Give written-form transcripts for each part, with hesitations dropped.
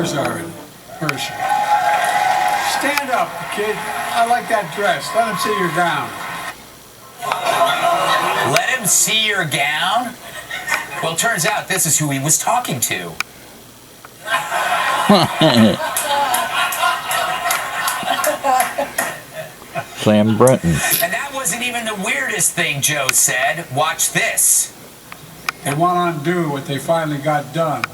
Where's Arden? Where is she? Stand up, kid. I like that dress. Let him see your gown. Let him see your gown? Well, turns out this is who he was talking to. Sam Brenton. And that wasn't even the weirdest thing Joe said. Watch this. They want to undo what they finally got done.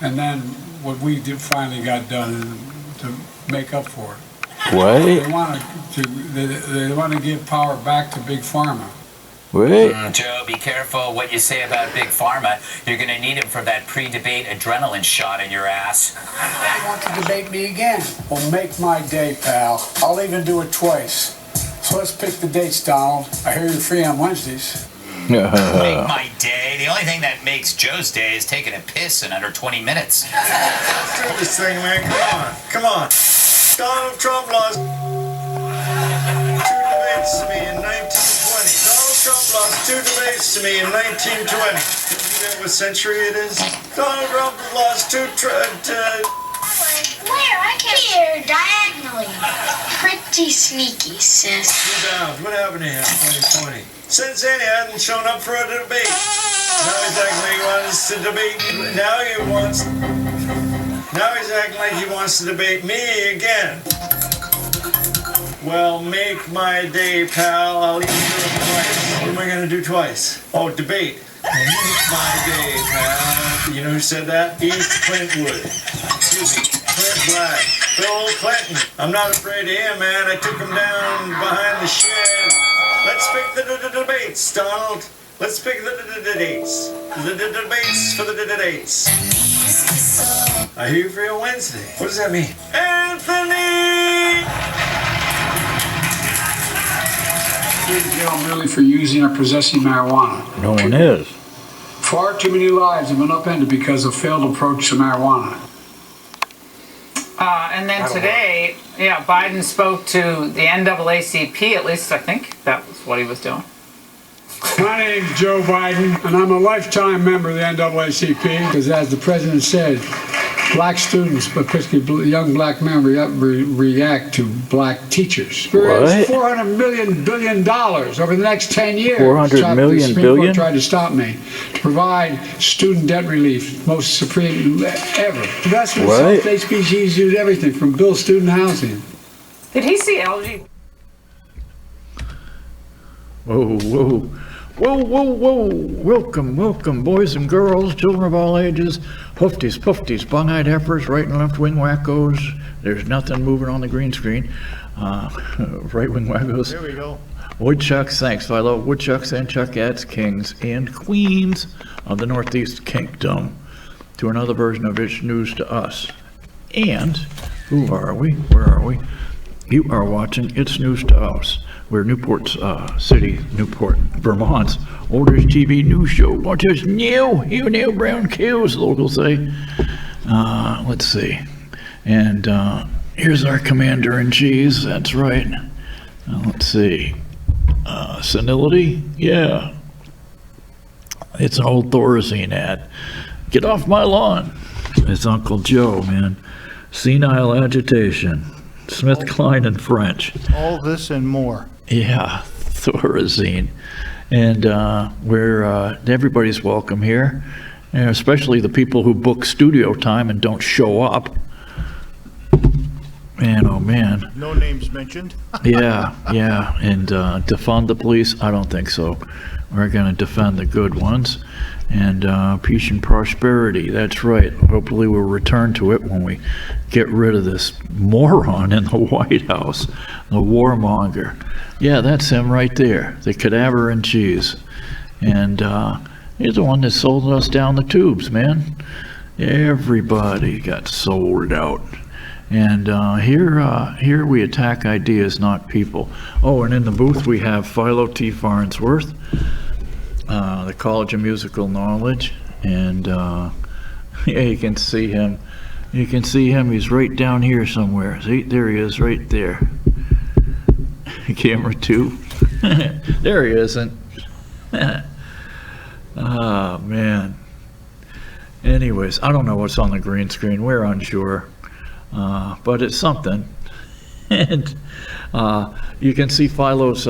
And then what we finally got done to make up for it. What? They want to give power back to Big Pharma. What? Joe, be careful what you say about Big Pharma. You're going to need him for that pre-debate adrenaline shot in your ass. You want to debate me again? Well, make my day, pal. I'll even do it twice. So let's pick the dates, Donald. I hear you're free on Wednesdays. Make my day. The only thing that makes Joe's day is taking a piss in under 20 minutes. Let's do this thing, man. Come on. Donald Trump lost 2 debates to me in 1920. Donald Trump lost 2 debates to me in 1920. Can you get what century it is? Donald Trump lost 2 Where? I can't hear diagonally. Pretty sneaky, sis. What happened to him in 2020? Since then, he hadn't shown up for a debate. Now he's acting like he wants to debate. Now he's acting like he wants to debate me again. Well, make my day, pal. I'll even do it twice. What am I going to do twice? Oh, debate. Make my day, pal. You know who said that? East Clintwood. Excuse me. Clint Black. Bill Clinton. I'm not afraid of him, man. I took him down behind the shed. Let's pick the debates, Donald. Let's pick the dates. The debates for the dates. I hear you free on Wednesday. What does that mean? Anthony! Jail merely for using or possessing marijuana. No one is. Far too many lives have been upended because of failed approach to marijuana. And then today, Biden spoke to the NAACP, at least I think that was what he was doing. My name's Joe Biden, and I'm a lifetime member of the NAACP, because as the president said, black students, but particularly young black men, react to black teachers. Whereas $400 billion over the next 10 years. 400 million billion? Tried to stop me to provide student debt relief, most supreme ever. Investments in state species use everything from build student housing. Did he see LG? Whoa, whoa. Whoa, whoa, whoa. Welcome, welcome, boys and girls, children of all ages, hoofties, pufties, bung-eyed heifers, right and left wing wackos. There's nothing moving on the green screen. Right wing wackos. There we go. Woodchucks, thanks, Philo. Woodchucks and chuckettes, kings and queens of the Northeast Kingdom. To another version of It's News to Us. And, who are we? Where are we? You are watching It's News to Us. We're Newport's city, Newport, Vermont's oldest TV news show. Watch us now, you know, brown cows, the locals say. Let's see. And here's our commander-in-chief, that's right. Let's see. Senility? Yeah. It's an old Thorazine ad. Get off my lawn. It's Uncle Joe, man. Senile agitation. Smith, Klein, and French. All this and more. Yeah, Thorazine. And everybody's welcome here, and especially the people who book studio time and don't show up. Man, oh man. No names mentioned. Yeah, and defund the police? I don't think so. We're going to defend the good ones. And peace and prosperity, that's right. Hopefully we'll return to it when we get rid of this moron in the White House, the warmonger. Yeah, that's him right there, the cadaver and cheese. And he's the one that sold us down the tubes, man. Everybody got sold out. And here we attack ideas, not people. Oh, and in the booth we have Philo T. Farnsworth, the College of Musical Knowledge, and yeah, you can see him. You can see him. He's right down here somewhere. See, there he is, right there. Camera 2. There he isn't. Oh man. Anyways, I don't know what's on the green screen. We're unsure, but it's something. And you can see Philo's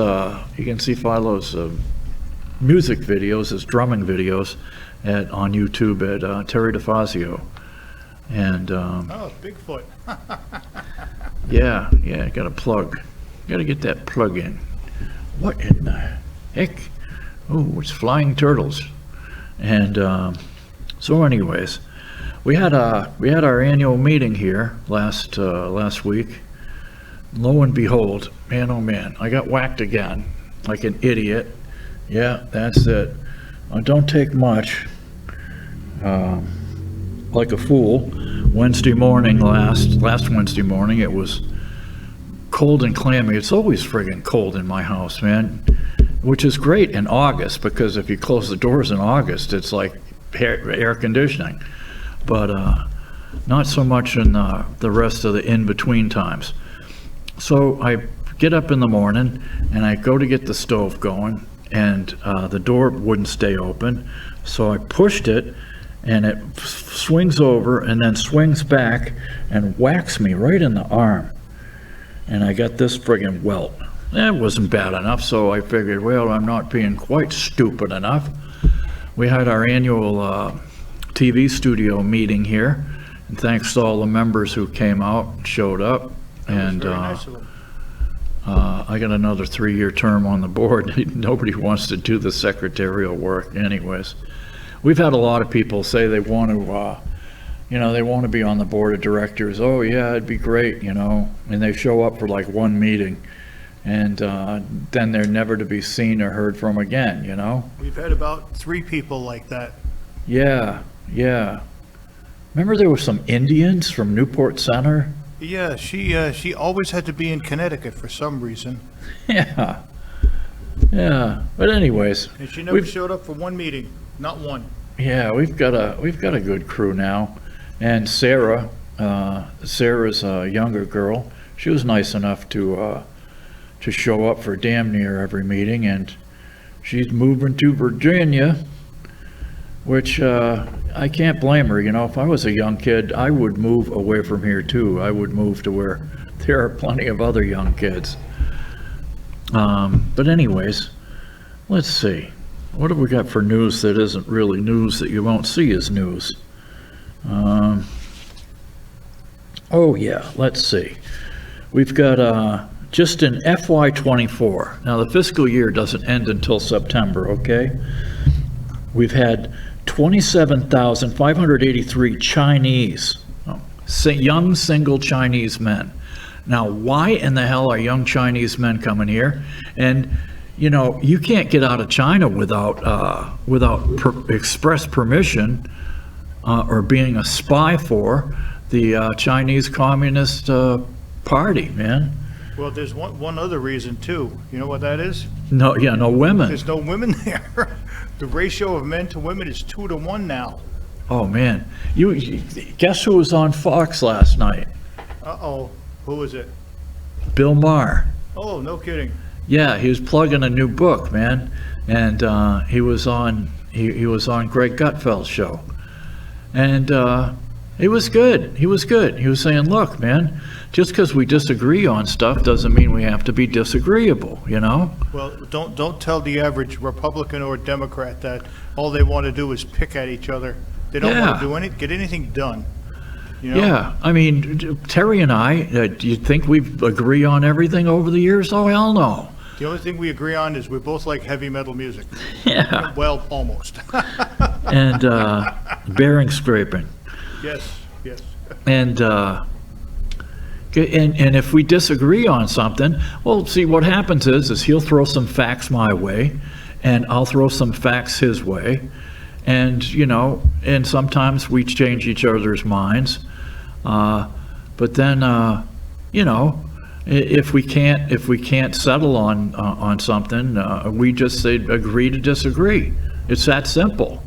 music videos, his drumming videos, on YouTube at Terry DeFazio. And Oh, Bigfoot. yeah, got a plug. Got to get that plug in. What in the heck? Oh, it's flying turtles. And so, anyways, we had our annual meeting here last week. Lo and behold, man, oh man, I got whacked again, like an idiot. Yeah, that's it. Don't take much. Like a fool. Wednesday morning, last Wednesday morning, it was cold and clammy. It's always friggin' cold in my house, man, which is great in August, because if you close the doors in August, it's like air conditioning. But not so much in the rest of the in-between times. So I get up in the morning and I go to get the stove going, and the door wouldn't stay open. So I pushed it, and it swings over and then swings back and whacks me right in the arm. And I got this friggin' welt. That wasn't bad enough, so I figured, well, I'm not being quite stupid enough. We had our annual TV studio meeting here, and thanks to all the members who came out and showed up. And Very nice of them. I got another 3-year term on the board. Nobody wants to do the secretarial work anyways. We've had a lot of people say they want to, they want to be on the board of directors. Oh yeah, it'd be great, and they show up for like one meeting, and then they're never to be seen or heard from again, We've had about 3 people like that. Yeah. Remember there were some Indians from Newport Center? Yeah, she always had to be in Connecticut for some reason. Yeah. But anyways, And she never showed up for one meeting, not one. yeah, we've got a good crew now. And Sarah's a younger girl. She was nice enough to show up for damn near every meeting, and she's moving to Virginia, which I can't blame her. If I was a young kid, I would move away from here too. I would move to where there are plenty of other young kids. But anyways, let's see. What have we got for news that isn't really news that you won't see as news? Oh yeah, let's see. We've got just in FY24. Now the fiscal year doesn't end until September, okay? We've had 27,583 Chinese, young single Chinese men. Now, why in the hell are young Chinese men coming here? And you can't get out of China without express permission or being a spy for the Chinese Communist Party, man. Well, there's one other reason too. You know what that is? No women. There's no women there. The ratio of men to women is 2 to 1 now. Oh man, you guess who was on Fox last night? Uh-oh. Who was it? Bill Maher. Oh, no kidding. Yeah, he was plugging a new book, man, and he was on Greg Gutfeld's show, and he was good. He was saying, look, man, just because we disagree on stuff doesn't mean we have to be disagreeable, Well, don't tell the average Republican or Democrat that all they want to do is pick at each other. They don't want to get anything done. Yeah, I mean, Terry and I, do you think we agree on everything over the years? Oh, hell no. The only thing we agree on is we both like heavy metal music. Yeah. Well, almost. And bearing scraping. Yes. And if we disagree on something, well, see, what happens is he'll throw some facts my way, and I'll throw some facts his way, and and sometimes we change each other's minds, but then if we can't settle on something, we just say agree to disagree. It's that simple.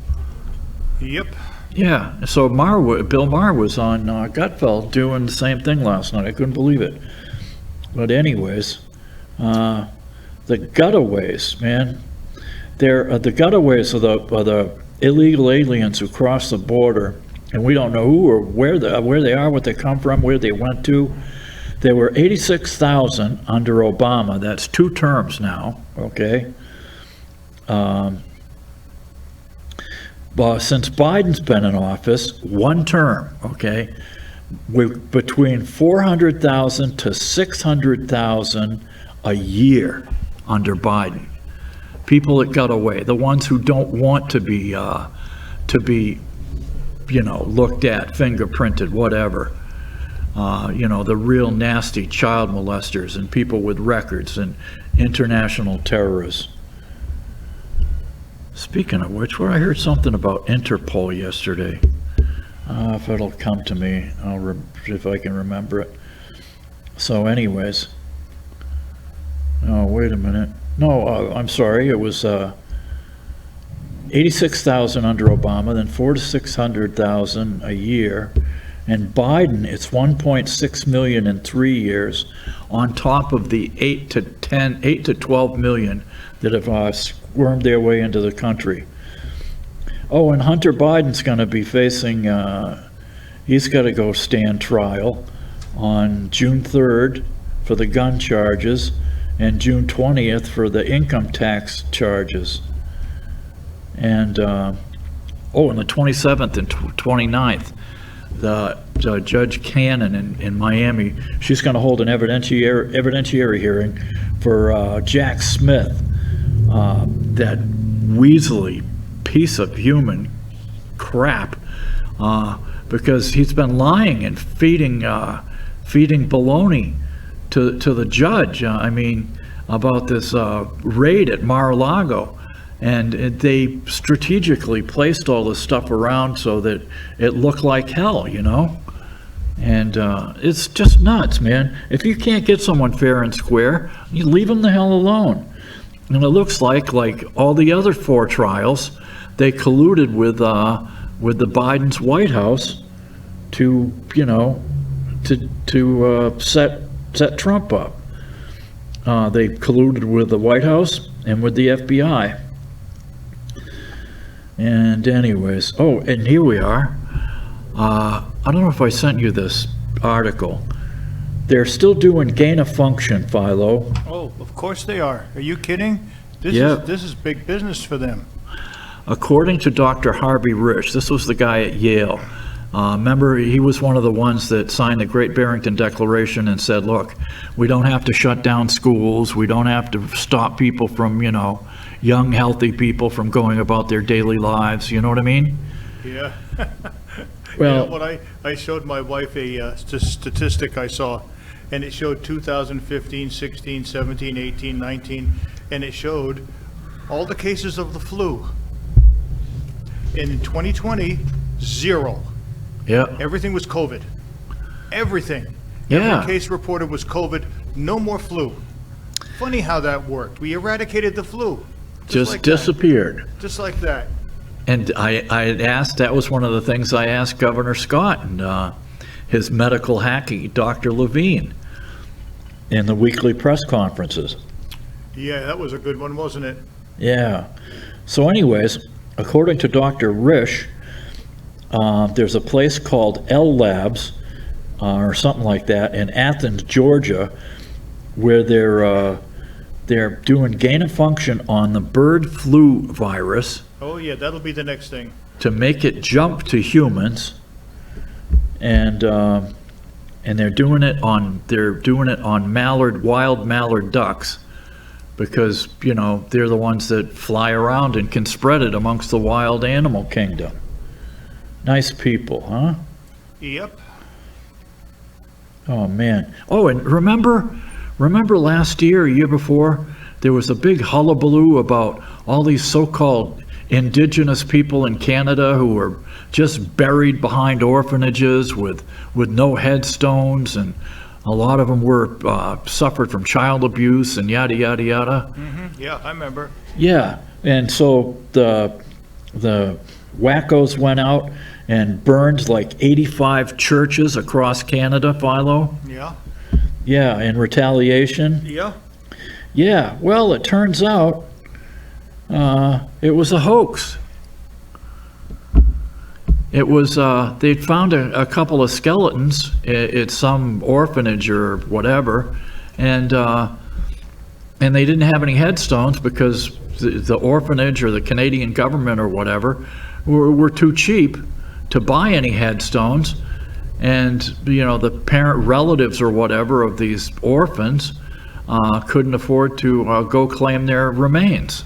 Yep. Yeah, so Bill Maher was on Gutfeld doing the same thing last night. I couldn't believe it. But anyways, the Gutaways, man, the Gutaways are the illegal aliens who cross the border and we don't know who or where they are, what they come from, where they went to. There were 86,000 under Obama. That's 2 terms now, okay? But since Biden's been in office, 1 term, okay? Between 400,000 to 600,000 a year under Biden. People that got away, the ones who don't want to be, looked at, fingerprinted, whatever. The real nasty child molesters and people with records and international terrorists. Speaking of which, I heard something about Interpol yesterday. If it'll come to me, if I can remember it. So anyways, oh, wait a minute. No, I'm sorry. It was 86,000 under Obama, then 400,000 to 600,000 a year. And Biden, it's 1.6 million in 3 years, on top of the 8 to 12 million that have squirmed their way into the country. Oh, and Hunter Biden's going to be facing, he's got to go stand trial on June 3rd for the gun charges and June 20th for the income tax charges. And, and the 27th and 29th, the Judge Cannon in Miami, she's going to hold an evidentiary hearing for Jack Smith, that weaselly piece of human crap, because he's been lying and feeding baloney to the judge. About this raid at Mar-a-Lago. And they strategically placed all this stuff around so that it looked like hell, And it's just nuts, man. If you can't get someone fair and square, you leave them the hell alone. And it looks like all the other 4 trials, they colluded with the Biden's White House to set Trump up. They colluded with the White House and with the FBI. And anyways, and here we are. I don't know if I sent you this article. They're still doing gain of function, Philo. Oh, of course they are. Are you kidding? This is big business for them. According to Dr. Harvey Risch, this was the guy at Yale. Remember, he was one of the ones that signed the Great Barrington Declaration and said, look, we don't have to shut down schools. We don't have to stop people from, young, healthy people from going about their daily lives. You know what I mean? Yeah. Well, I showed my wife a statistic I saw, and it showed 2015, 16, 17, 18, 19, and it showed all the cases of the flu. In 2020, 0. Yeah. Everything was COVID. Everything. Yeah. Every case reported was COVID, no more flu. Funny how that worked. We eradicated the flu. Just like disappeared. That. Just like that. And I asked, that was one of the things I asked Governor Scott and his medical hacky, Dr. Levine, in the weekly press conferences. Yeah, that was a good one, wasn't it? Yeah. So anyways, according to Dr. Risch, there's a place called L Labs, or something like that, in Athens, Georgia, where they're doing gain of function on the bird flu virus. Oh yeah, that'll be the next thing. To make it jump to humans, and they're doing it on wild mallard ducks, because they're the ones that fly around and can spread it amongst the wild animal kingdom. Nice people, huh? Yep. Oh man. Oh, and remember last year, or year before, there was a big hullabaloo about all these so-called indigenous people in Canada who were just buried behind orphanages with no headstones, and a lot of them were suffered from child abuse and yada yada yada. Mm-hmm. Yeah, I remember. Yeah, and so the wackos went out and burned like 85 churches across Canada, Philo. Yeah. Yeah, in retaliation. Yeah. Yeah, well, it turns out it was a hoax. It was, they'd found a couple of skeletons at some orphanage or whatever, and they didn't have any headstones because the orphanage or the Canadian government or whatever were too cheap to buy any headstones. And, you know, the parent relatives or whatever of these orphans couldn't afford to go claim their remains.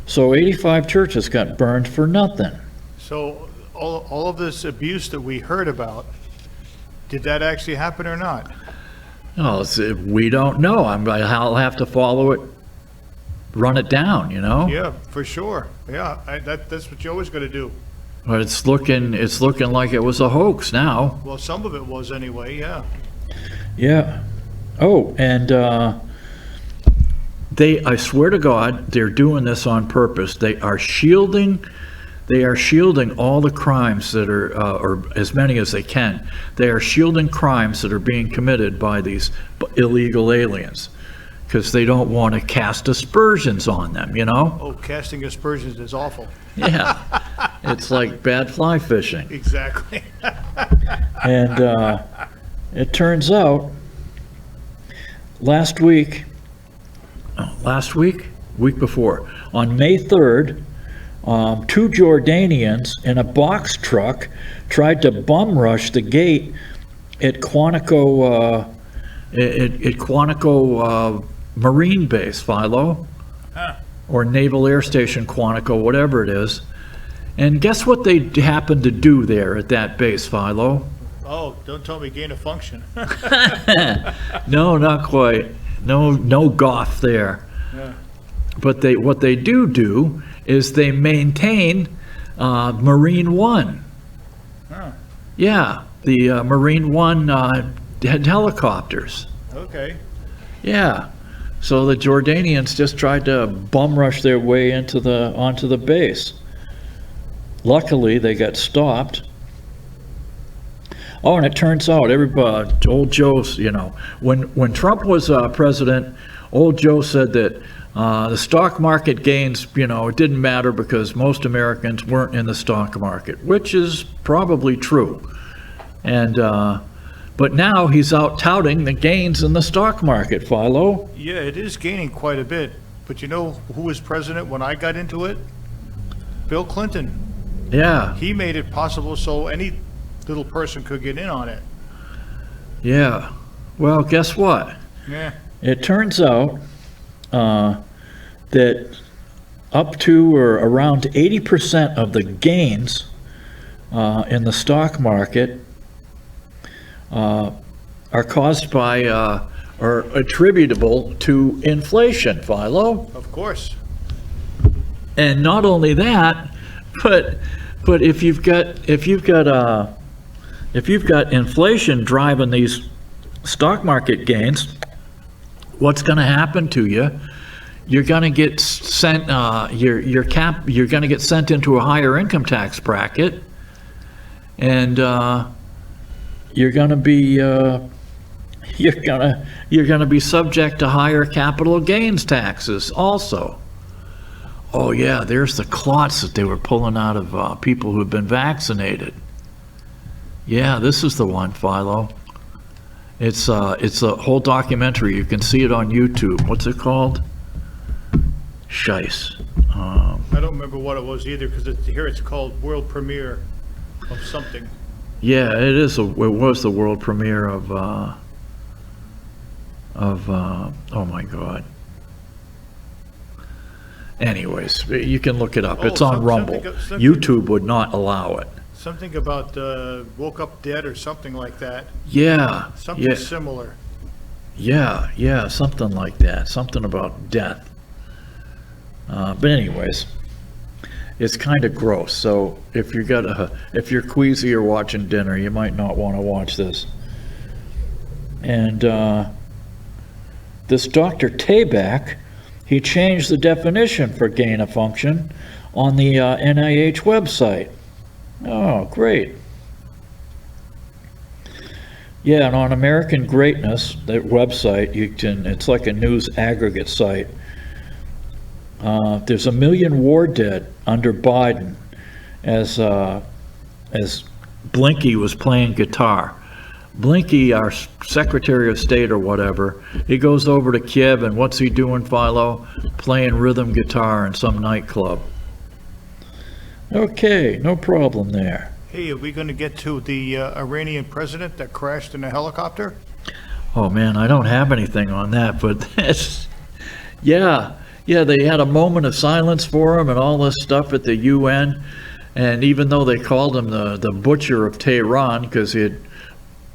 So 85 churches got burned for nothing. So all of this abuse that we heard about, did that actually happen or not? No, we don't know. I'll have to follow it, run it down, you know? Yeah, for sure. Yeah, that's what you're always going to do. But it's looking like it was a hoax now. Well, some of it was anyway, yeah. Yeah. Oh, and I swear to God, they're doing this on purpose. They are shielding all the crimes that are, or as many as they can. They are shielding crimes that are being committed by these illegal aliens because they don't want to cast aspersions on them, you know? Oh, casting aspersions is awful. Yeah. It's like bad fly fishing. Exactly. And it turns out week before, on May 3rd, two Jordanians in a box truck tried to bum rush the gate at Quantico Marine Base, Philo, or Naval Air Station Quantico, whatever it is. And guess what they happened to do there at that base, Philo? Oh, don't tell me gain of function. No, not quite. No golf there. Yeah. But what they do is they maintain Marine One. Huh. Yeah, the Marine One helicopters. Okay. Yeah. So the Jordanians just tried to bum rush their way onto the base. Luckily, they got stopped. Oh, and it turns out old Joe's, you know, when Trump was president, old Joe said that the stock market gains, you know, it didn't matter because most Americans weren't in the stock market, which is probably true. And but now he's out touting the gains in the stock market, Philo. Yeah, it is gaining quite a bit. But you know who was president when I got into it? Bill Clinton. Yeah. He made it possible so any little person could get in on it. Yeah. Well, guess what? Yeah. It turns out that up to or around 80% of the gains in the stock market are caused by or attributable to inflation, Philo. Of course. And not only that, but if you've got inflation driving these stock market gains, what's going to happen to you? You're going to get sent you're going to get sent into a higher income tax bracket, and you're going to be subject to higher capital gains taxes also. Oh yeah, there's the clots that they were pulling out of people who've been vaccinated. Yeah, this is the one, Philo. It's a whole documentary. You can see it on YouTube. What's it called? Shice. I don't remember what it was either because here it's called world premiere of something. Yeah, it is. It was the world premiere of oh my God. Anyways, you can look it up. Oh, it's on Rumble. YouTube would not allow it. Something about woke up dead or something like that. Yeah. Something yeah. similar. Yeah, something like that. Something about death. But anyways, it's kind of gross. So if you're queasy or watching dinner, you might not want to watch this. And this Dr. Tabak, he changed the definition for gain of function on the NIH website. Oh, great. Yeah, and on American Greatness, that website, it's like a news aggregate site. There's 1 million war dead under Biden, as Blinky was playing guitar. Blinky, our Secretary of State or whatever, he goes over to Kiev, and what's he doing, Philo? Playing rhythm guitar in some nightclub. Okay, no problem there. Hey, are we going to get to the Iranian president that crashed in a helicopter? Oh man, I don't have anything on that, but that's, yeah, they had a moment of silence for him and all this stuff at the UN. And even though they called him the butcher of Tehran because he had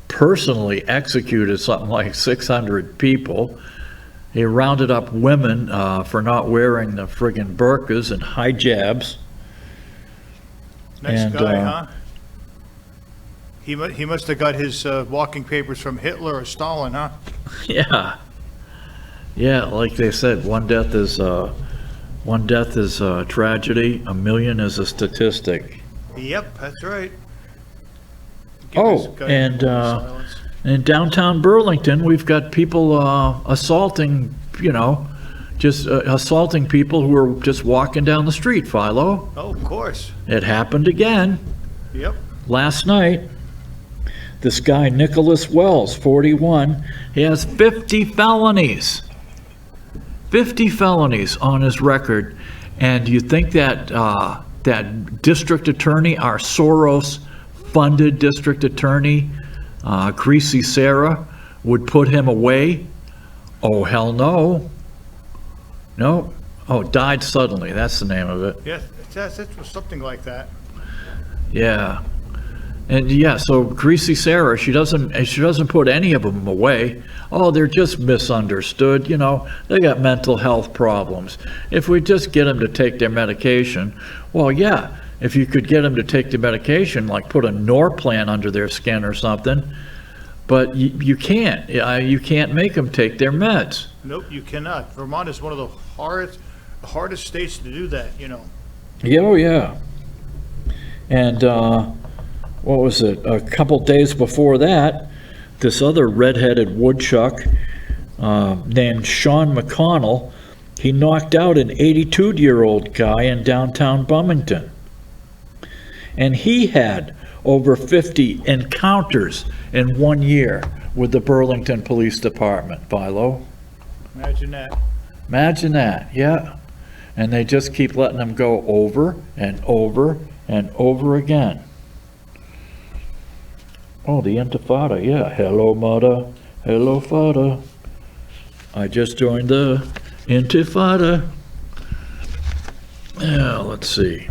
personally executed something like 600 people, he rounded up women for not wearing the friggin' burqas and hijabs. Nice guy, huh? He must have got his walking papers from Hitler or Stalin, huh? Yeah, like they said, one death is a tragedy, a million is a statistic. Yep, that's right. Oh, and in downtown Burlington, we've got people assaulting, just assaulting people who are just walking down the street, Philo. Oh, of course. It happened again. Yep. Last night. This guy, Nicholas Wells, 41, he has 50 felonies. 50 felonies on his record. And you think that that district attorney, our Soros-funded district attorney, Greasy Sarah, would put him away? Oh, hell no. No. Oh, died suddenly. That's the name of it. Yeah, it was something like that. Yeah. And yeah, so Greasy Sarah, she doesn't put any of them away. Oh, they're just misunderstood. They got mental health problems. If we just get them to take their medication, well, yeah, if you could get them to take the medication, like put a Norplan under their skin or something, but you can't. You can't make them take their meds. Nope, you cannot. Vermont is one of the hardest states to do that, Yeah, oh yeah. And what was it? A couple days before that, this other redheaded woodchuck named Sean McConnell, he knocked out an 82-year-old guy in downtown Bumington. And he had over 50 encounters in 1 year with the Burlington Police Department, Philo. Imagine that. Imagine that, yeah. And they just keep letting them go over and over and over again. Oh, the Intifada, yeah. Hello, mother. Hello, father. I just joined the Intifada. Yeah, let's see.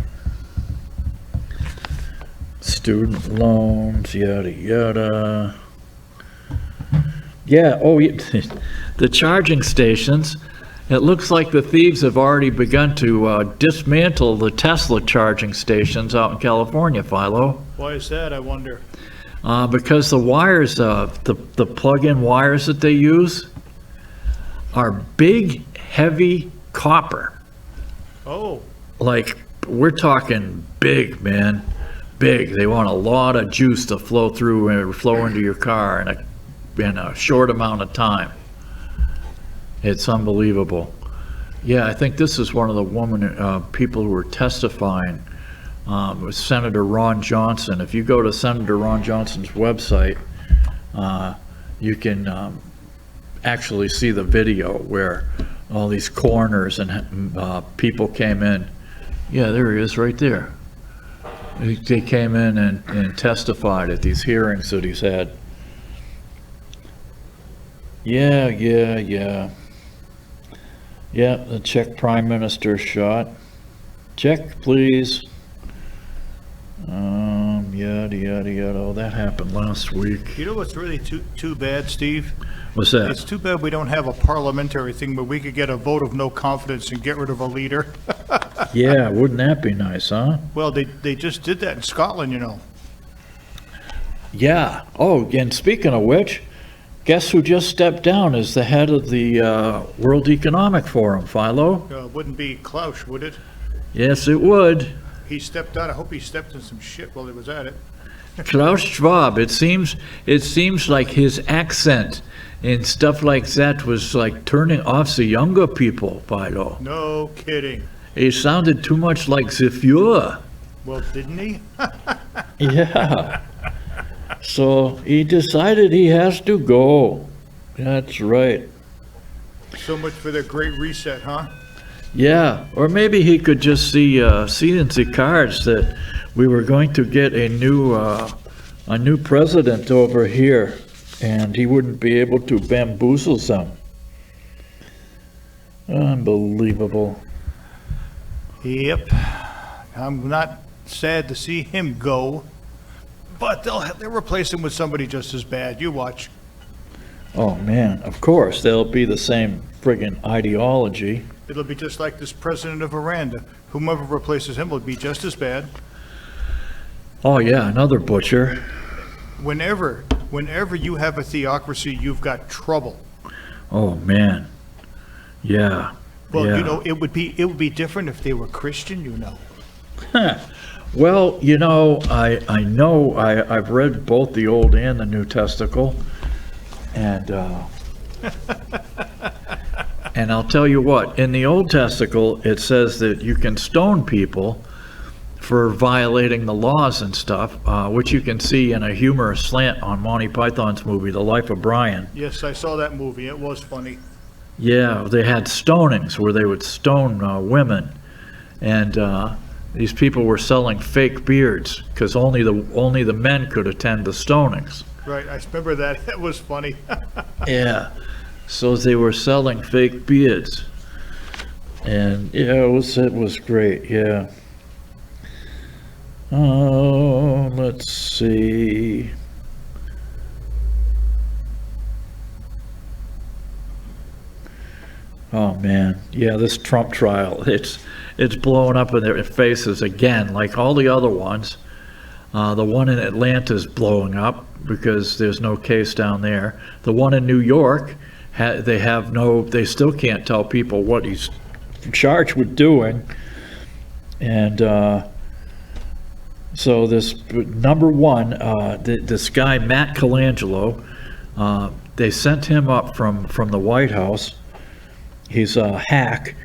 Student loans, yada, yada. Yeah, oh, the charging stations. It looks like the thieves have already begun to dismantle the Tesla charging stations out in California, Philo. Why is that, I wonder? Because the wires, the plug-in wires that they use are big, heavy copper. Oh. Like, we're talking big, man. Big. They want a lot of juice to flow through and flow into your car in a short amount of time. It's unbelievable. Yeah, I think this is one of the people who were testifying. With Senator Ron Johnson. If you go to Senator Ron Johnson's website, you can actually see the video where all these coroners and people came in. Yeah, there he is right there. They came in and testified at these hearings that he's had. Yeah, the Czech Prime Minister shot. Check, please. Yada, yada, yada. Oh, that happened last week. You know what's really too bad, Steve? What's that? It's too bad we don't have a parliamentary thing where we could get a vote of no confidence and get rid of a leader. Yeah, wouldn't that be nice, huh? Well, they just did that in Scotland, Yeah. Oh, and speaking of which, guess who just stepped down as the head of the World Economic Forum, Philo? Wouldn't be Klaus, would it? Yes, it would. He stepped out. I hope he stepped in some shit while he was at it. Klaus Schwab. It seems like his accent and stuff like that was like turning off the younger people, Philo. No kidding. He sounded too much like the Fuhrer. Well, didn't he? Yeah. So he decided he has to go. That's right. So much for the Great Reset, huh? Yeah, or maybe he could just see in the cards that we were going to get a new president over here, and he wouldn't be able to bamboozle them. Unbelievable. Yep. I'm not sad to see him go, but they'll replace him with somebody just as bad. You watch. Oh man, of course they'll be the same friggin' ideology. It'll be just like this president of Iran. Whomever replaces him will be just as bad. Oh yeah, another butcher. Whenever you have a theocracy, you've got trouble. Oh man. Yeah. Well, yeah. you know, it would be different if they were Christian, you know. Well, you know, I've read both the Old and the New Testicle, and and I'll tell you what, in the Old Testicle, it says that you can stone people for violating the laws and stuff, which you can see in a humorous slant on Monty Python's movie, The Life of Brian. Yes, I saw that movie. It was funny. Yeah, they had stonings where they would stone women, and these people were selling fake beards because only the men could attend the stonings. Right, I remember that. That was funny. Yeah, so they were selling fake beards, and yeah, it was great. Yeah. Oh, let's see. Oh man, yeah, this Trump trial, it's blowing up in their faces again, like all the other ones. The one in Atlanta is blowing up because there's no case down there. The one in New York, they still can't tell people what he's charged with doing. And so this number one, this guy Matt Colangelo, they sent him up from the White House. He's a hack.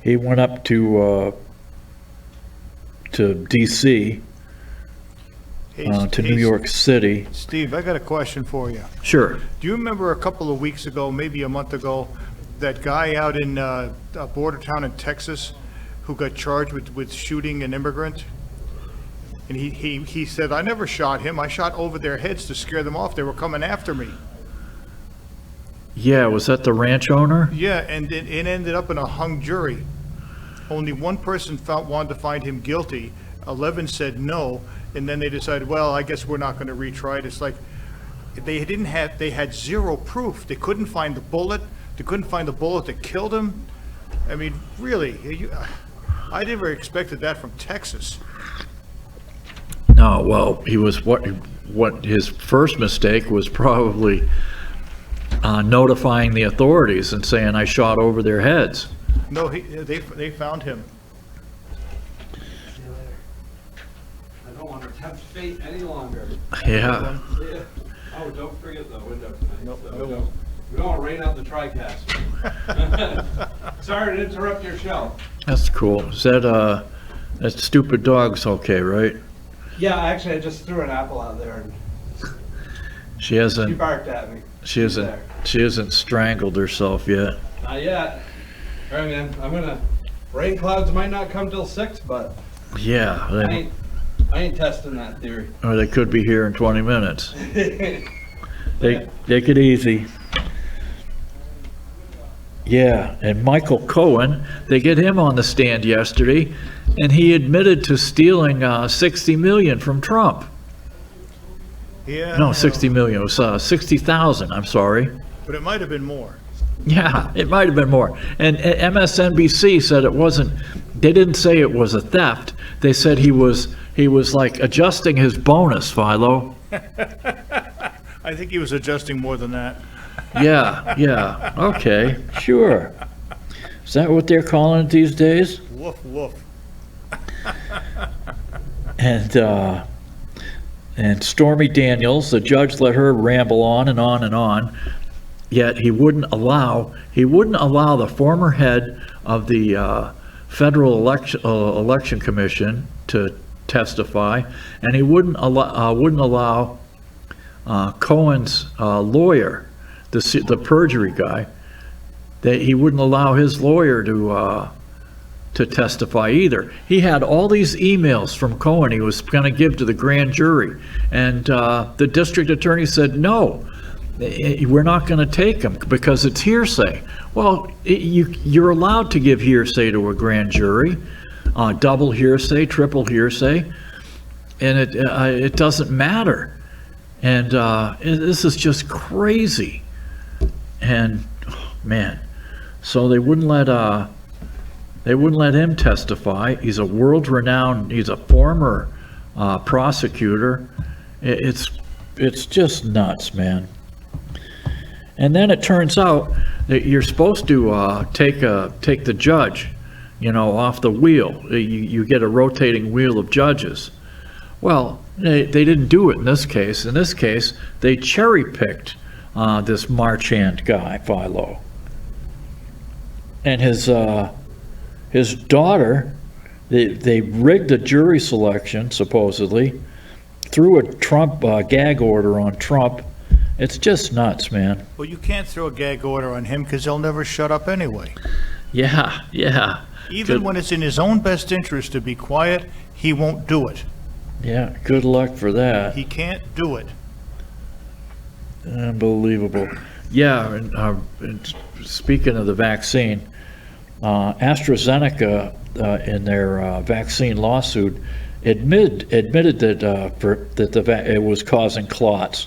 He went up to D.C., to New York City. Steve, I got a question for you. Sure. Do you remember a couple of weeks ago, maybe a month ago, that guy out in a border town in Texas who got charged with shooting an immigrant? And he said, I never shot him. I shot over their heads to scare them off. They were coming after me. Yeah, was that the ranch owner? Yeah, and it ended up in a hung jury. Only one person wanted to find him guilty. 11 said no, and then they decided, well, I guess we're not going to retry it. It's like they had zero proof. They couldn't find the bullet. They couldn't find the bullet that killed him. I mean, really, I never expected that from Texas. No, well, he was what his first mistake was probably notifying the authorities and saying I shot over their heads. No, they found him. I don't want to tempt fate any longer. Yeah. Yeah. Oh, don't forget the window tonight. Nope, So nope. we don't want to rain out the TriCast. Sorry to interrupt your show. That's cool. Is that stupid dog's okay, right? Yeah, actually, I just threw an apple out there and She she hasn't barked at me. she She's hasn't there. she hasn't strangled herself yet. Not yet. All right, man. Rain clouds might not come till 6, but Yeah, I ain't testing that theory. or they could be here in 20 minutes. Take it easy. Yeah, and Michael Cohen, they get him on the stand yesterday, and he admitted to stealing 60 million from Trump. Yeah. No, 60 million. It was 60,000. I'm sorry. But it might have been more. Yeah, it might have been more. And MSNBC said it wasn't. They didn't say it was a theft. They said he was like adjusting his bonus, Philo. I think he was adjusting more than that. Yeah. Okay, sure. Is that what they're calling it these days? Woof, woof. And Stormy Daniels, the judge let her ramble on and on and on. Yet he wouldn't allow the former head of the Federal Election Commission to testify, and he wouldn't allow Cohen's lawyer, the perjury guy, that he wouldn't allow his lawyer to testify either. He had all these emails from Cohen he was going to give to the grand jury, and the district attorney said, no, we're not going to take them because it's hearsay. Well, you're allowed to give hearsay to a grand jury, double hearsay, triple hearsay, and it doesn't matter. And this is just crazy. And man, so they wouldn't let him testify. He's a world-renowned. He's a former prosecutor. It's just nuts, man. And then it turns out that you're supposed to take the judge, off the wheel. You get a rotating wheel of judges. Well, they didn't do it in this case. In this case, they cherry-picked this Marchand guy, Philo. And his daughter, they rigged a jury selection, supposedly, threw a Trump gag order on Trump. It's just nuts, man. Well, you can't throw a gag order on him because he'll never shut up anyway. Yeah. Even when it's in his own best interest to be quiet, he won't do it. Yeah, good luck for that. He can't do it. Unbelievable. Yeah, and speaking of the vaccine, AstraZeneca in their vaccine lawsuit admitted that it was causing clots.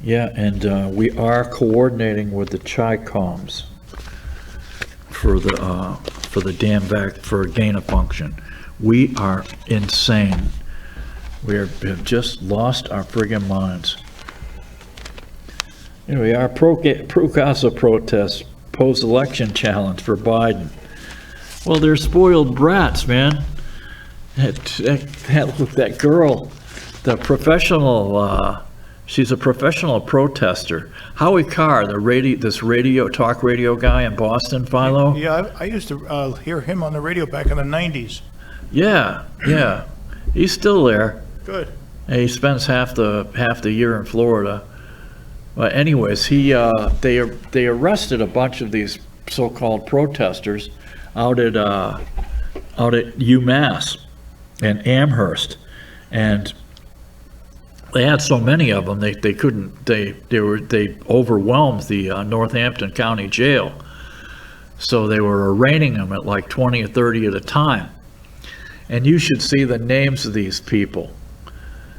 Yeah, and we are coordinating with the Chi-Coms for the damn for gain of function. We are insane. We have just lost our friggin' minds. Anyway, our pro-Gaza protests post-election challenge for Biden. Well, they're spoiled brats, man. That girl, the professional, she's a professional protester. Howie Carr, this talk radio guy in Boston, Philo. Yeah, I used to hear him on the radio back in the 90s. Yeah. He's still there. Good. And he spends half the year in Florida. But anyways, they arrested a bunch of these so-called protesters out at UMass and Amherst, and they had so many of them they overwhelmed the Northampton County Jail. So they were arraigning them at like 20 or 30 at a time. And you should see the names of these people.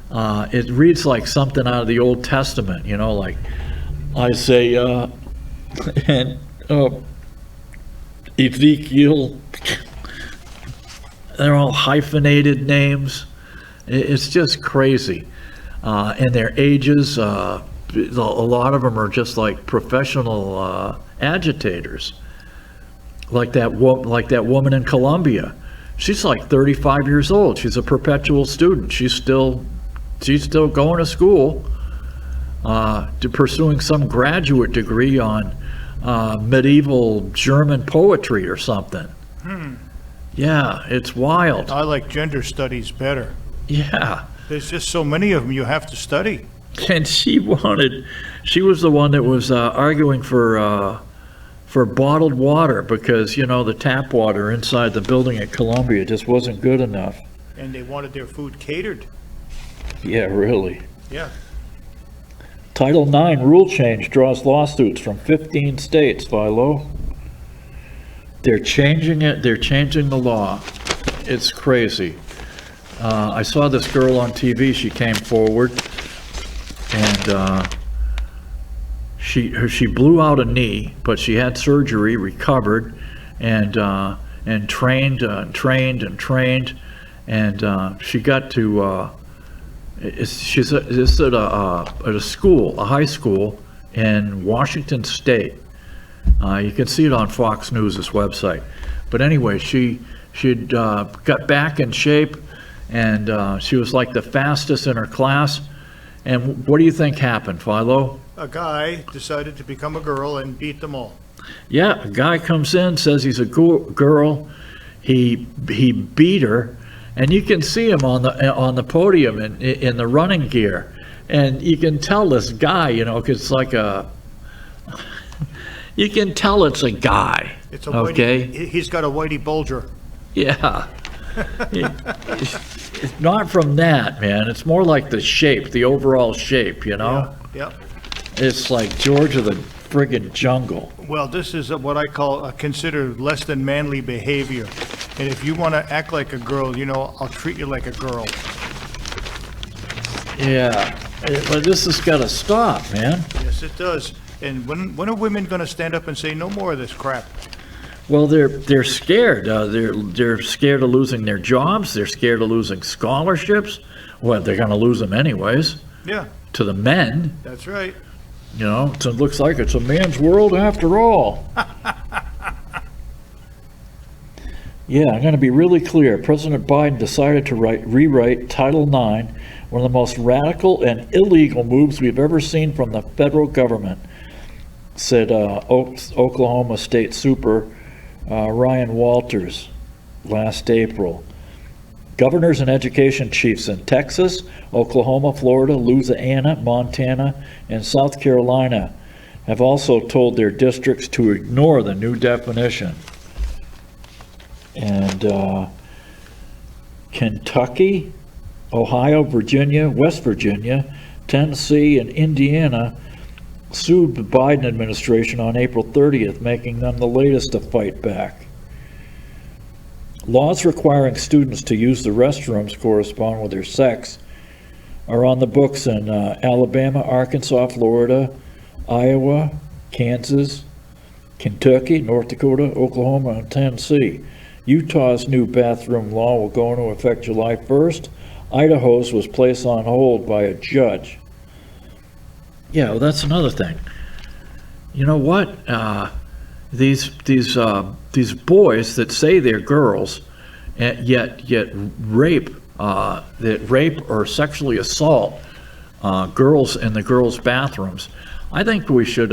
It reads like something out of the Old Testament, like Isaiah and Ezekiel. They're all hyphenated names. It's just crazy. And their ages, a lot of them are just like professional agitators. Like that woman in Colombia. She's like 35 years old. She's a perpetual student. She's still going to school, pursuing some graduate degree on medieval German poetry or something. Yeah, it's wild. I like gender studies better. Yeah. There's just so many of them you have to study. And she was the one that was arguing for bottled water because, the tap water inside the building at Columbia just wasn't good enough. And they wanted their food catered. Yeah, really. Yeah. Title IX rule change draws lawsuits from 15 states, Philo. They're changing it. They're changing the law. It's crazy. I saw this girl on TV. She came forward, and she blew out a knee, but she had surgery, recovered, and trained, and she got to. She's at a school, a high school in Washington State. You can see it on Fox News' website. But anyway, she'd got back in shape, and she was like the fastest in her class. And what do you think happened, Philo? A guy decided to become a girl and beat them all. Yeah, a guy comes in, says he's a girl. he beat her, and you can see him on the podium in the running gear, and you can tell this guy, you know, 'cause it's like you can tell it's a guy. It's a okay. He's got a Whitey Bulger. Yeah. It's not from that, man. It's more like the shape, the overall shape, you know? Yeah. It's like George of the friggin' jungle. Well, this is what I call consider less than manly behavior. And if you want to act like a girl, you know, I'll treat you like a girl. Yeah. But this has got to stop, man. Yes, it does. And when are women going to stand up and say no more of this crap? Well, they're scared. They're scared of losing their jobs. They're scared of losing scholarships. Well, they're going to lose them anyways. Yeah. To the men. That's right. You know, so it looks like it's a man's world after all. Yeah, I'm going to be really clear. President Biden decided to rewrite Title IX, one of the most radical and illegal moves we've ever seen from the federal government, said Oklahoma State Super Ryan Walters last April. Governors and education chiefs in Texas, Oklahoma, Florida, Louisiana, Montana, and South Carolina have also told their districts to ignore the new definition. And Kentucky, Ohio, Virginia, West Virginia, Tennessee, and Indiana sued the Biden administration on April 30th, making them the latest to fight back. Laws requiring students to use the restrooms correspond with their sex are on the books in Alabama, Arkansas, Florida, Iowa, Kansas, Kentucky, North Dakota, Oklahoma, and Tennessee. Utah's new bathroom law will go into effect July 1st. Idaho's was placed on hold by a judge. Yeah, well, that's another thing. You know what? These boys that say they're girls, yet rape or sexually assault girls in the girls' bathrooms. I think we should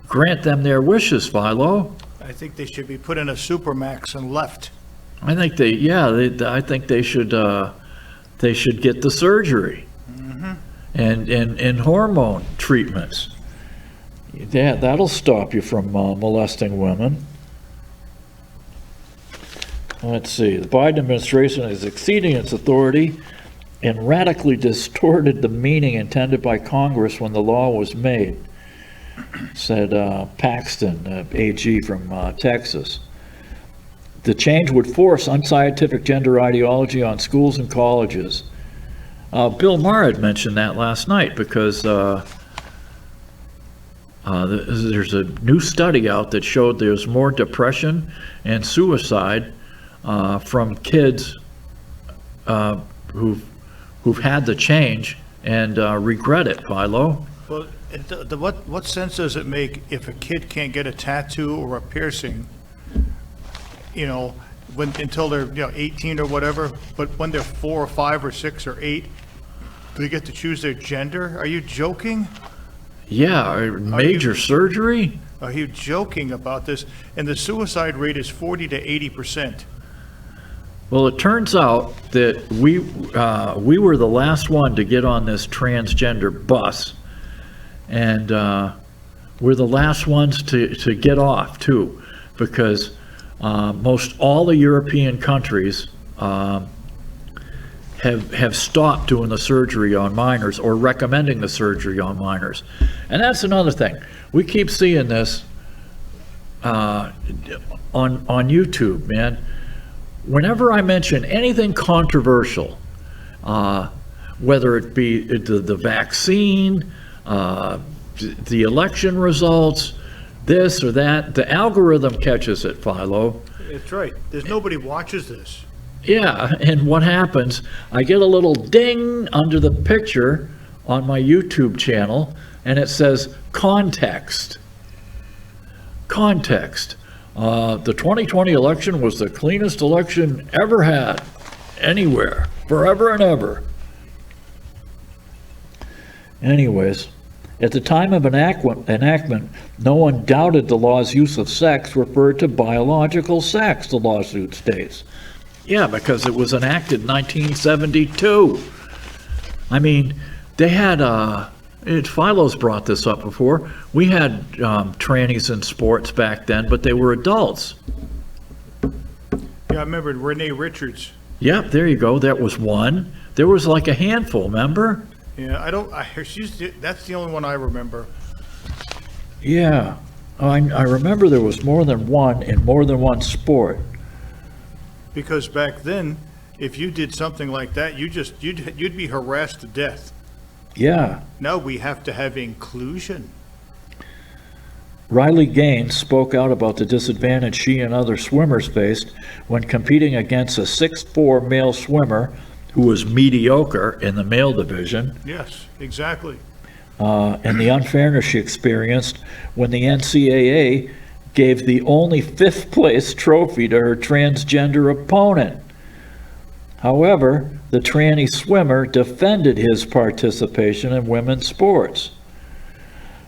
grant them their wishes, Philo. I think they should be put in a supermax and left. I think I think they should get the surgery and hormone treatments. Yeah, that'll stop you from molesting women. Let's see. The Biden administration is exceeding its authority and radically distorted the meaning intended by Congress when the law was made, said Paxton, AG from Texas. The change would force unscientific gender ideology on schools and colleges. Bill Maher had mentioned that last night because there's a new study out that showed there's more depression and suicide from kids who've had the change and regret it, Philo. Well, what sense does it make if a kid can't get a tattoo or a piercing, you know, until they're 18 or whatever, but when they're 4 or 5 or 6 or 8, they get to choose their gender? Are you joking? Yeah, major surgery? Are you joking about this? And the suicide rate is 40 to 80%. Well, it turns out that we were the last one to get on this transgender bus, and we're the last ones to get off too, because most all the European countries have stopped doing the surgery on minors or recommending the surgery on minors. And that's another thing. We keep seeing this on YouTube, man. Whenever I mention anything controversial, whether it be the vaccine, the election results, this or that, the algorithm catches it, Philo. That's right. There's nobody watches this. Yeah, and what happens, I get a little ding under the picture on my YouTube channel, and it says context. Context. The 2020 election was the cleanest election ever had, anywhere, forever and ever. Anyways, At the time of enactment, no one doubted the law's use of sex referred to biological sex, the lawsuit states. Yeah, because it was enacted in 1972. I mean, they had, Philo's brought this up before, we had trannies in sports back then, but they were adults. Yeah, I remember Renee Richards. Yep, there you go, that was one. There was like a handful, remember? Yeah, that's the only one I remember. Yeah, I remember there was more than one in more than one sport. Because back then, if you did something like that, you'd be harassed to death. Yeah. Now we have to have inclusion. Riley Gaines spoke out about the disadvantage she and other swimmers faced when competing against a 6'4" male swimmer who was mediocre in the male division. Yes, exactly. And the unfairness she experienced when the NCAA gave the only 5th place trophy to her transgender opponent. However, the tranny swimmer defended his participation in women's sports.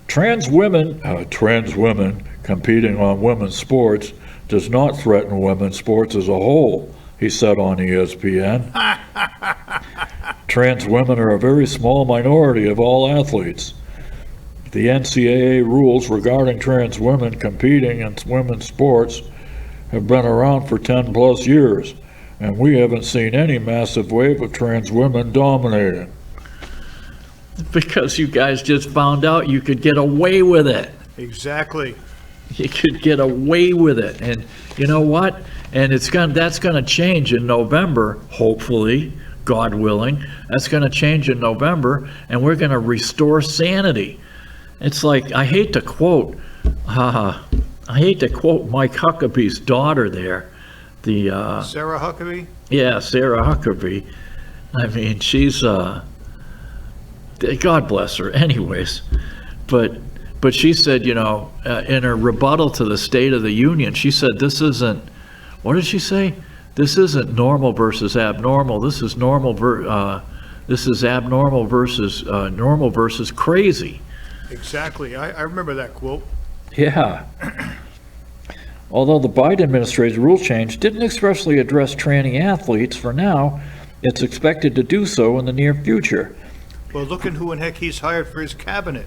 Trans women competing on women's sports does not threaten women's sports as a whole, he said on ESPN. Trans women are a very small minority of all athletes. The NCAA rules regarding trans women competing in women's sports have been around for 10 plus years, and we haven't seen any massive wave of trans women dominating. Because you guys just found out you could get away with it. Exactly. You could get away with it. And you know what? And that's going to change in November, hopefully, God willing. That's going to change in November, and we're going to restore sanity. It's like, I hate to quote Mike Huckabee's daughter there. Sarah Huckabee? Yeah, Sarah Huckabee. I mean, she's, God bless her anyways. But she said, in her rebuttal to the State of the Union, she said, this isn't, what did she say? This isn't normal versus abnormal. This is this is abnormal versus normal versus crazy. Exactly. I remember that quote. Yeah. Although the Biden administration's rule change didn't expressly address tranny athletes for now, it's expected to do so in the near future. Well, look at who in heck he's hired for his cabinet.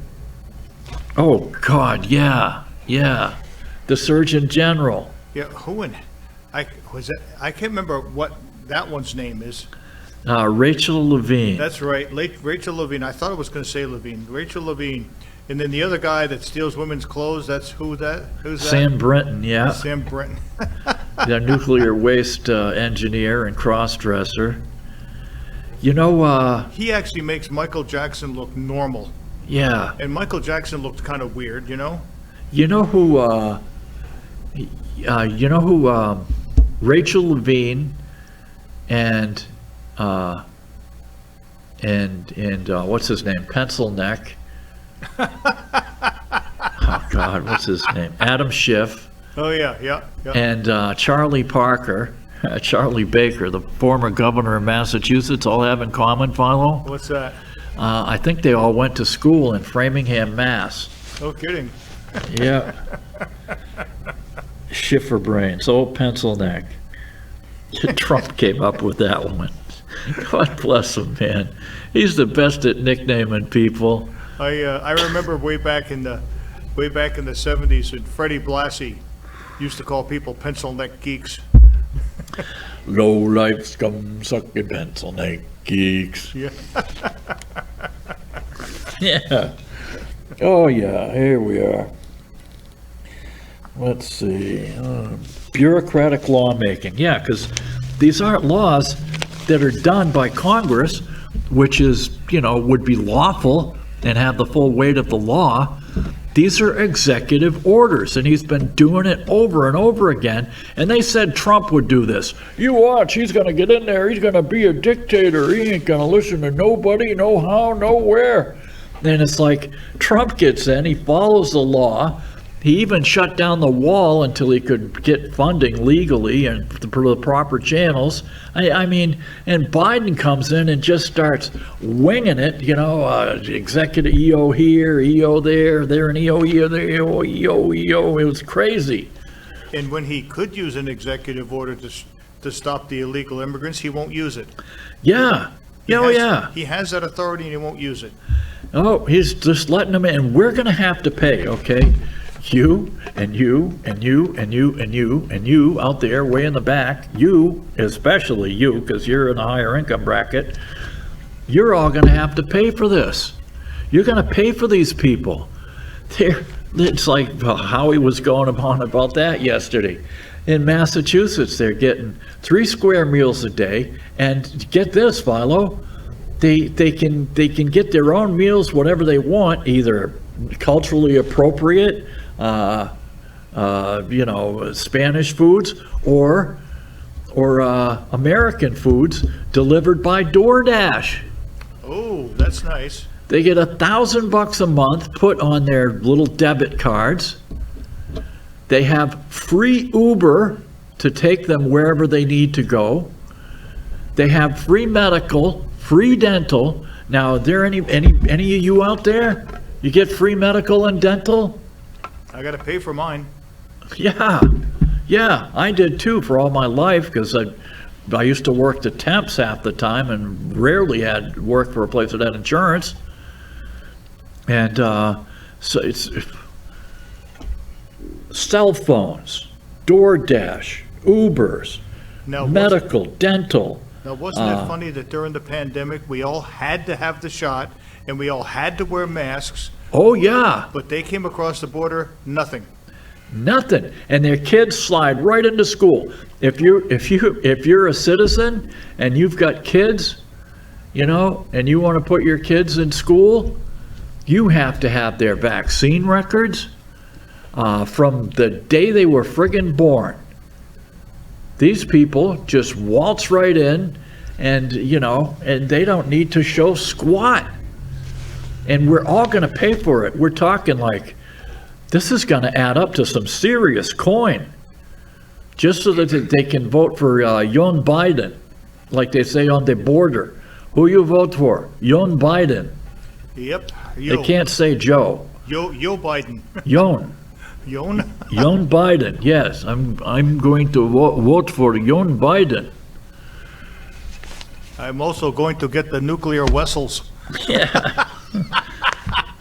Oh, God, yeah. The Surgeon General. Yeah, who in... I can't remember what that one's name is. Rachel Levine. That's right, Rachel Levine. I thought I was going to say Levine. Rachel Levine. And then the other guy that steals women's clothes, who's that? Sam Brenton, yeah. Sam Brenton. The nuclear waste engineer and cross-dresser. He actually makes Michael Jackson look normal. Yeah. And Michael Jackson looked kind of weird, You know who Rachel Levine and what's his name? Pencil Neck. Oh God, what's his name? Adam Schiff. Oh yeah. And Charlie Parker, Charlie Baker, the former governor of Massachusetts, all have in common, Philo? What's that? I think they all went to school in Framingham, Mass. No kidding. Yeah. Schiffer brains, old pencil neck. Trump came up with that one. God bless him, man. He's the best at nicknaming people. I remember way back in the 70s when Freddie Blassie used to call people pencil neck geeks. Low life scum sucking pencil neck geeks. Yeah. Yeah. Oh yeah, here we are. Let's see. Bureaucratic lawmaking. Yeah, because these aren't laws that are done by Congress, which is, would be lawful and have the full weight of the law. These are executive orders, and he's been doing it over and over again. And they said Trump would do this. You watch, he's going to get in there. He's going to be a dictator. He ain't going to listen to nobody, no how, nowhere. And it's like Trump gets in, he follows the law, He even shut down the wall until he could get funding legally and through the proper channels. I mean, and Biden comes in and just starts winging it, executive EO here, EO there an EO here, there, EO. It was crazy. And when he could use an executive order to stop the illegal immigrants, he won't use it. Yeah. Yeah. He has that authority and he won't use it. Oh, he's just letting them in. And we're going to have to pay, okay? You and you and you and you and you and you out there way in the back, you, especially you, because you're in a higher income bracket, you're all going to have to pay for this. You're going to pay for these people. It's like Howie was going on about that yesterday. In Massachusetts, they're getting 3 square meals a day, and get this, Philo, they can get their own meals, whatever they want, either culturally appropriate, Spanish foods, or American foods delivered by DoorDash. Oh, that's nice. They get $1,000 a month put on their little debit cards. They have free Uber to take them wherever they need to go. They have free medical, free dental. Now, are there any of you out there? You get free medical and dental? I got to pay for mine. Yeah, I did too for all my life, because I used to work the temps half the time and rarely had worked for a place that had insurance. And so it's cell phones, DoorDash, Ubers, medical, dental. Now, wasn't it funny that during the pandemic, we all had to have the shot and we all had to wear masks? Oh, yeah. But they came across the border, nothing. Nothing. And their kids slide right into school. If you're a citizen and you've got kids, and you want to put your kids in school, you have to have their vaccine records from the day they were friggin' born. These people just waltz right in, and and they don't need to show squat. And we're all going to pay for it. We're talking like, this is going to add up to some serious coin, just so that they can vote for Young Biden, like they say on the border. Who you vote for? Young Biden. Yep. They can't say Joe. Yo Biden. Young. Young Biden. Yes, I'm going to vote for Young Biden. I'm also going to get the nuclear vessels. Yeah.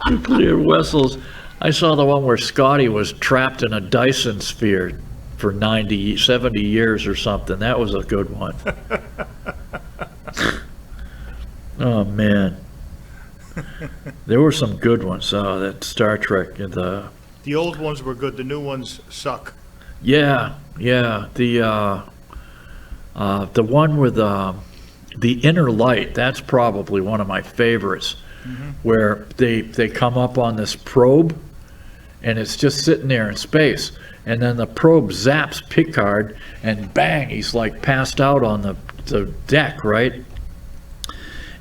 Nuclear vessels. I saw the one where Scotty was trapped in a Dyson sphere for 70 years or something. That was a good one. Oh, man. There were some good ones. That Star Trek. The old ones were good. The new ones suck. Yeah. The one with the Inner Light, that's probably one of my favorites. Mm-hmm. Where they come up on this probe, and it's just sitting there in space, and then the probe zaps Picard, and bang, he's like passed out on the deck, right?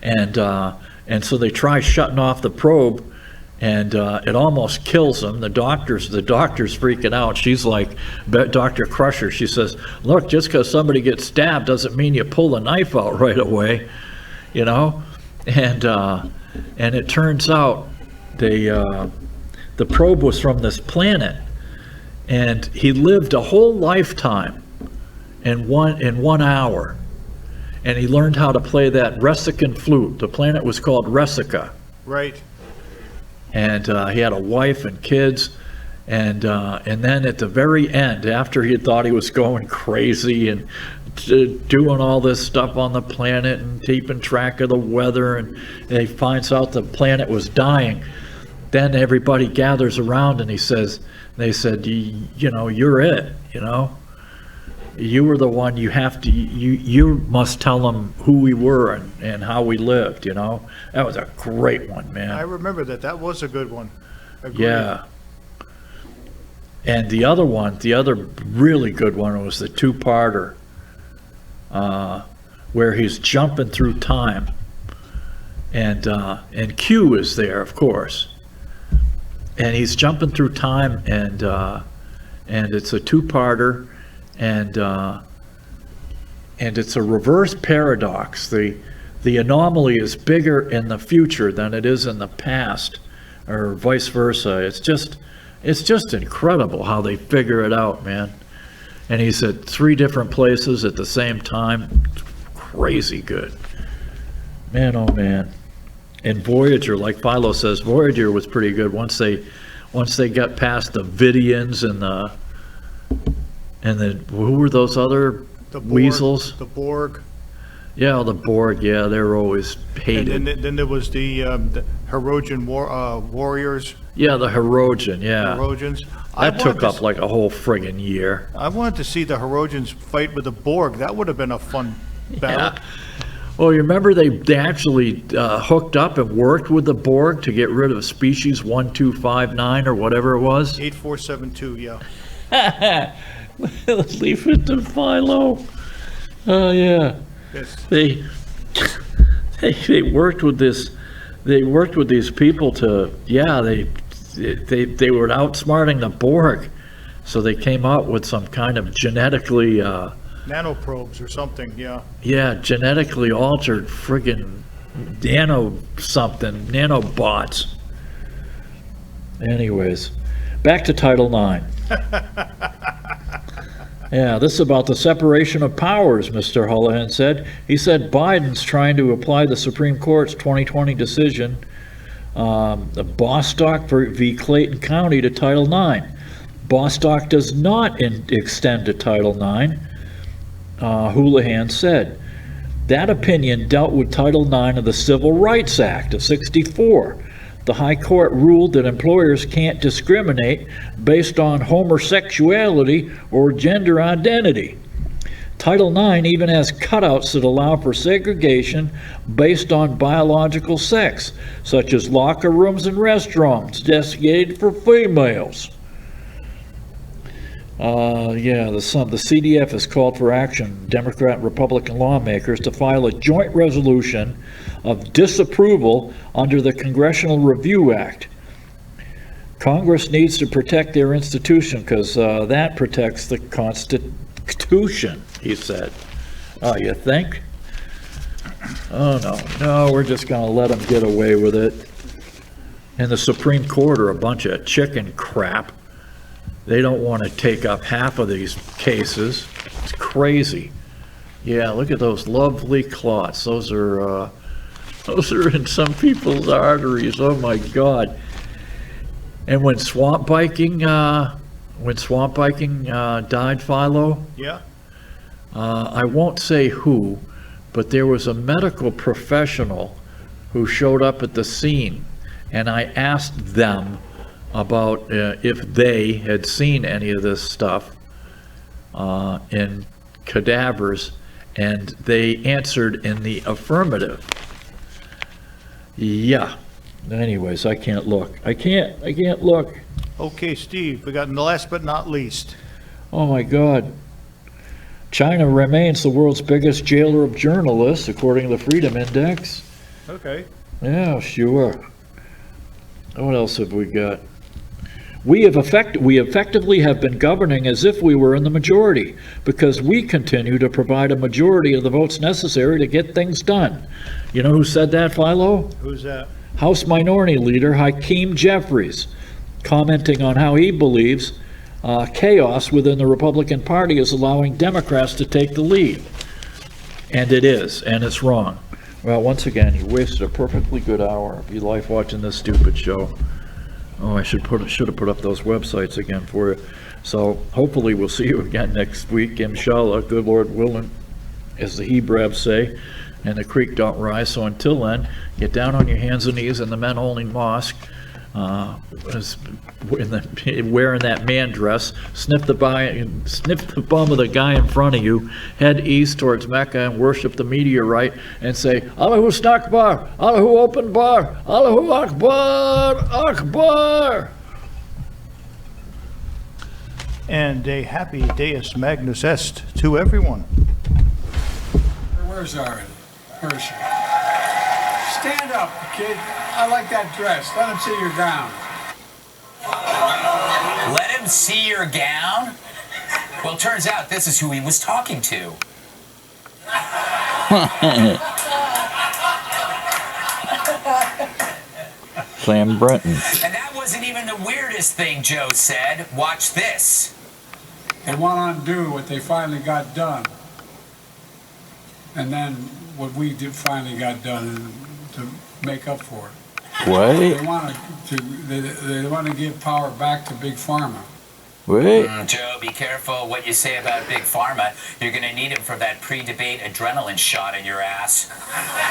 And so they try shutting off the probe, and it almost kills him. The doctor's freaking out. She's like, Dr. Crusher, she says, look, just because somebody gets stabbed doesn't mean you pull the knife out right away, and it turns out the probe was from this planet, and he lived a whole lifetime in 1 hour, and he learned how to play that Resican flute. The planet was called Resica. Right. And he had a wife and kids, and then at the very end, after he thought he was going crazy and doing all this stuff on the planet and keeping track of the weather, and he finds out the planet was dying, then everybody gathers around, and they said, you're it, you were the one. You must tell them who we were and how we lived. That was a great one, man. I remember that was a good one. Agreed. Yeah. And the other really good one was the two-parter, where he's jumping through time, and Q is there, of course, and he's jumping through time, and it's a two-parter, and it's a reverse paradox. The anomaly is bigger in the future than it is in the past, or vice versa. It's just incredible how they figure it out, man. And he's at 3 different places at the same time. Crazy good. Man, oh man. And Voyager, like Philo says, Voyager was pretty good once they got past the Vidians and the who were those other weasels? The Borg. Yeah, the Borg. Yeah, they were always hated. And then there was the Herodian warriors. Yeah, the Herodian. Yeah, Herodians. That took up like a whole friggin' year. I wanted to see the Herodians fight with the Borg. That would have been a fun battle. Yeah. Well, you remember they actually hooked up and worked with the Borg to get rid of species 1259 or whatever it was? 8472, yeah. Leave it to Philo. Oh, yeah. Yes. They worked with this. They worked with these people to, yeah, they were outsmarting the Borg. So they came out with some kind of genetically... nanoprobes or something, yeah. Yeah, genetically altered friggin' nanobots. Anyways, back to Title IX. Yeah, this is about the separation of powers, Mr. Holohan said. He said Biden's trying to apply the Supreme Court's 2020 decision, the Bostock v. Clayton County, to Title IX. Bostock does not extend to Title IX. Houlihan said. That opinion dealt with Title IX of the Civil Rights Act of '64. The High Court ruled that employers can't discriminate based on homosexuality or gender identity. Title IX even has cutouts that allow for segregation based on biological sex, such as locker rooms and restaurants designated for females. The CDF has called for action, Democrat and Republican lawmakers, to file a joint resolution of disapproval under the Congressional Review Act. Congress needs to protect their institution because that protects the Constitution, he said. Oh, you think? Oh, no, we're just going to let them get away with it. And the Supreme Court are a bunch of chicken crap. They don't want to take up half of these cases. It's crazy. Yeah, look at those lovely clots. Those are in some people's arteries. Oh my God. And when swamp biking died, Philo. Yeah. I won't say who, but there was a medical professional who showed up at the scene, and I asked them about if they had seen any of this stuff in cadavers, and they answered in the affirmative. Yeah. Anyways, I can't look. I can't look. Okay, Steve, we got last but not least. Oh my God. China remains the world's biggest jailer of journalists, according to the Freedom Index. Okay. Yeah, sure. What else have we got? We effectively have been governing as if we were in the majority, because we continue to provide a majority of the votes necessary to get things done. You know who said that, Philo? Who's that? House Minority Leader Hakeem Jeffries, commenting on how he believes chaos within the Republican Party is allowing Democrats to take the lead. And it is, and it's wrong. Well, once again, you wasted a perfectly good hour of your life watching this stupid show. Oh, I should have put up those websites again for you. So hopefully we'll see you again next week, inshallah, good Lord willing, as the Hebrews say, and the creek don't rise. So until then, get down on your hands and knees in the men-only mosque, wearing that man dress, sniff the bum of the guy in front of you, head east towards Mecca and worship the meteorite and say, Allahu Akbar, Allahu Open Bar, Allahu Akbar, Akbar. And a happy Deus Magnus Est to everyone. Where's Aaron? Where is she? Stand up, kid. I like that dress. Let him see your gown. him see your gown? Well, turns out this is who he was talking to. Sam Brenton. And that wasn't even the weirdest thing Joe said. Watch this. They want to undo what they finally got done. And then what we did finally got done to make up for it. What? They want to give power back to Big Pharma. Wait. Joe, be careful what you say about Big Pharma. You're going to need him for that pre-debate adrenaline shot in your ass.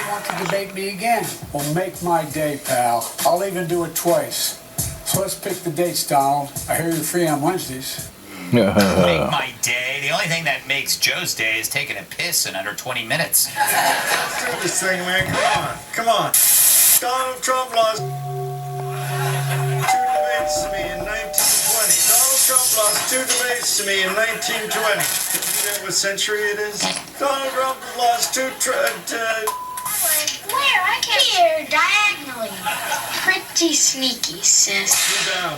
You want to debate me again? Well, make my day, pal. I'll even do it twice. So let's pick the dates, Donald. I hear you're free on Wednesdays. Make my day. The only thing that makes Joe's day is taking a piss in under 20 minutes. Let's do this thing, man. Come on. Donald Trump lost 2 debates to me in 1920. Donald Trump lost 2 debates to me in 1920. Can you get what century it is? Donald Trump lost 2 Where? I can't. Here, diagonally. Pretty sneaky, sis.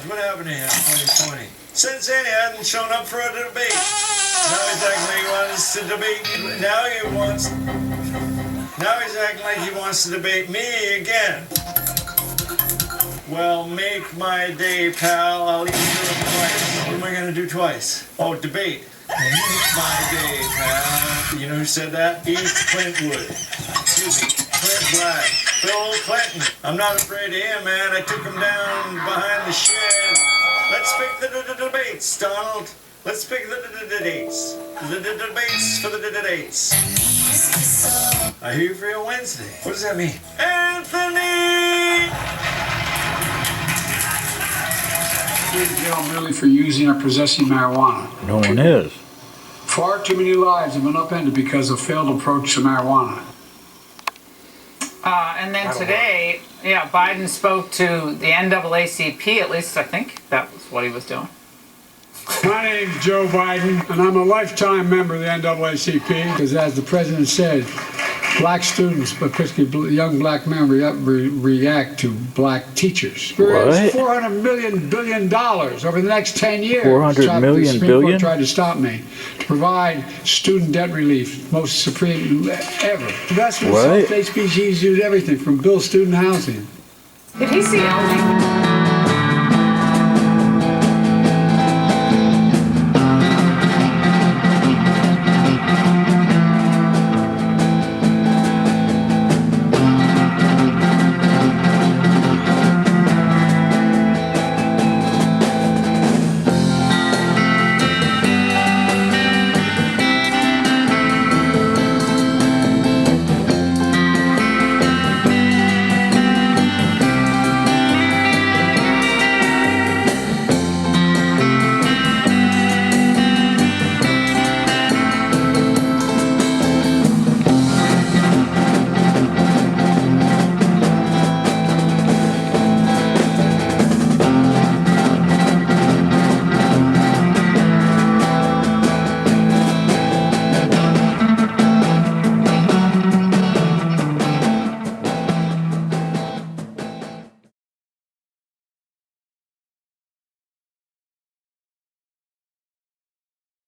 What happened to him in 2020? Since then, he hadn't shown up for a debate. Now he's acting like he wants to debate. Now he's acting like he wants to debate me again. Well, make my day, pal. I'll even do it twice. What am I gonna do twice? Oh, debate. Make my day, pal. You know who said that? East Clintwood. Excuse me, Clint Black. Bill Clinton. I'm not afraid of him, man. I took him down behind the shed. Let's pick the debates, Donald. Let's pick the dates. The debates for the dates. I hear you for your Wednesday. What does that mean? Anthony! In jail merely for using or possessing marijuana. No one is. Far too many lives have been upended because of failed approach to marijuana. And then today, Biden spoke to the NAACP, at least I think that was what he was doing. My name's Joe Biden, and I'm a lifetime member of the NAACP, because as the president said, black students, particularly young black men, react to black teachers. Whereas $400 billion over the next 10 years. 400 million the Supreme billion? Court tried to stop me to provide student debt relief, most supreme ever. Investments in HBCUs do everything from build student housing. Did he see LG?